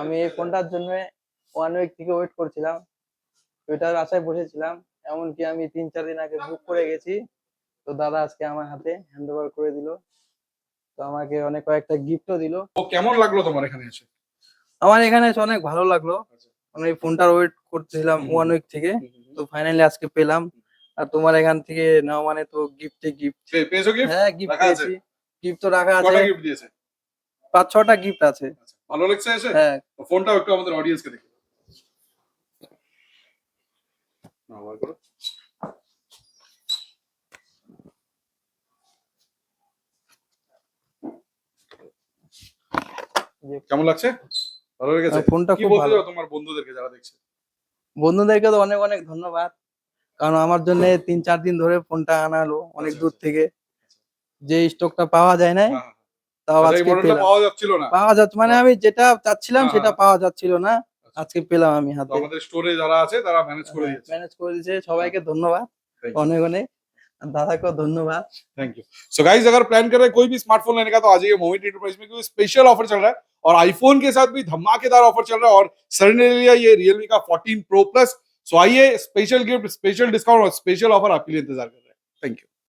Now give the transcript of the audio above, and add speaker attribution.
Speaker 1: আমি এই ফোনটার জন্য 1 উইক থেকে ওয়েট করছিলাম, ওইটার আশায় বসেছিলাম। এমনকি আমি 3-4 দিন আগে বুক করে গেছি, তো দাদা আজকে আমার হাতে হ্যান্ড ওভার করে দিল। তো আমাকে অনেক কয়েকটা গিফটও দিল।
Speaker 2: তো কেমন লাগলো তোমার এখানে এসে?
Speaker 1: আমার এখানে এসে অনেক ভালো লাগলো। আমি এই ফোনটার ওয়েট করছিলাম 1 উইক থেকে, তো ফাইনালি আজকে পেলাম। আর তোমার এখান থেকে নেওয়া মানে তো গিফটে গিফট।
Speaker 2: পেয়েছো গিফট?
Speaker 1: হ্যাঁ, গিফট
Speaker 2: রাখা আছে?
Speaker 1: পেয়েছি। গিফট তো রাখা আছে,
Speaker 2: কটা গিফট দিয়েছে?
Speaker 1: 5-6টা গিফট আছে।
Speaker 2: আচ্ছা, ভালো লাগছে এসে?
Speaker 1: হ্যাঁ।
Speaker 2: তো ফোনটাও একটু আমাদের অডিয়েন্সকে দেখি। নাও বার করো। কেমন লাগছে? ভালো লেগেছে?
Speaker 1: ফোনটা
Speaker 2: কি
Speaker 1: খুব
Speaker 2: বলতে
Speaker 1: ভালো।
Speaker 2: চাও তোমার বন্ধুদেরকে যারা দেখছে?
Speaker 1: বন্ধুদেরকে তো অনেক অনেক ধন্যবাদ, কারণ আমার জন্য 3-4 দিন ধরে ফোনটা আনালো অনেক
Speaker 2: আচ্ছা,
Speaker 1: দূর
Speaker 2: আচ্ছা।
Speaker 1: থেকে। যে স্টকটা পাওয়া যায় নাই,
Speaker 2: হ্যাঁ, হ্যাঁ।
Speaker 1: তাও
Speaker 2: আচ্ছা, এই
Speaker 1: আজকে
Speaker 2: মডেলটা
Speaker 1: পেলাম।
Speaker 2: পাওয়া যাচ্ছিল না?
Speaker 1: পাওয়া যাচ্ছে মানে আমি যেটা চাচ্ছিলাম
Speaker 2: হ্যাঁ,
Speaker 1: সেটা
Speaker 2: হ্যাঁ।
Speaker 1: পাওয়া যাচ্ছিল না,
Speaker 2: আচ্ছা।
Speaker 1: আজকে পেলাম আমি
Speaker 2: তো
Speaker 1: হাতে।
Speaker 2: আমাদের স্টোরে যারা আছে তারা ম্যানেজ করে
Speaker 1: হ্যাঁ,
Speaker 2: দিয়েছে।
Speaker 1: ম্যানেজ করে দিয়েছে, সবাইকে ধন্যবাদ
Speaker 2: Thank you.
Speaker 1: অনেক অনেক। আর দাদাকেও ধন্যবাদ।
Speaker 2: Thank you. सो गाइस, अगर प्लान कर रहे हैं कोई भी स्मार्टफोन लेने का तो आ जाइए मोहित एंटरप्राइज में, क्योंकि स्पेशल ऑफर चल रहा है और आईफोन के साथ भी धमाकेदार ऑफर चल रहा है। और सर ने लिया ये रियलमी का 14 प्रो प्लस। सो आइए, स्पेशल गिफ्ट, स्पेशल डिस्काउंट और स्पेशल ऑफर आपके लिए इंतजार कर रहे हैं। Thank you.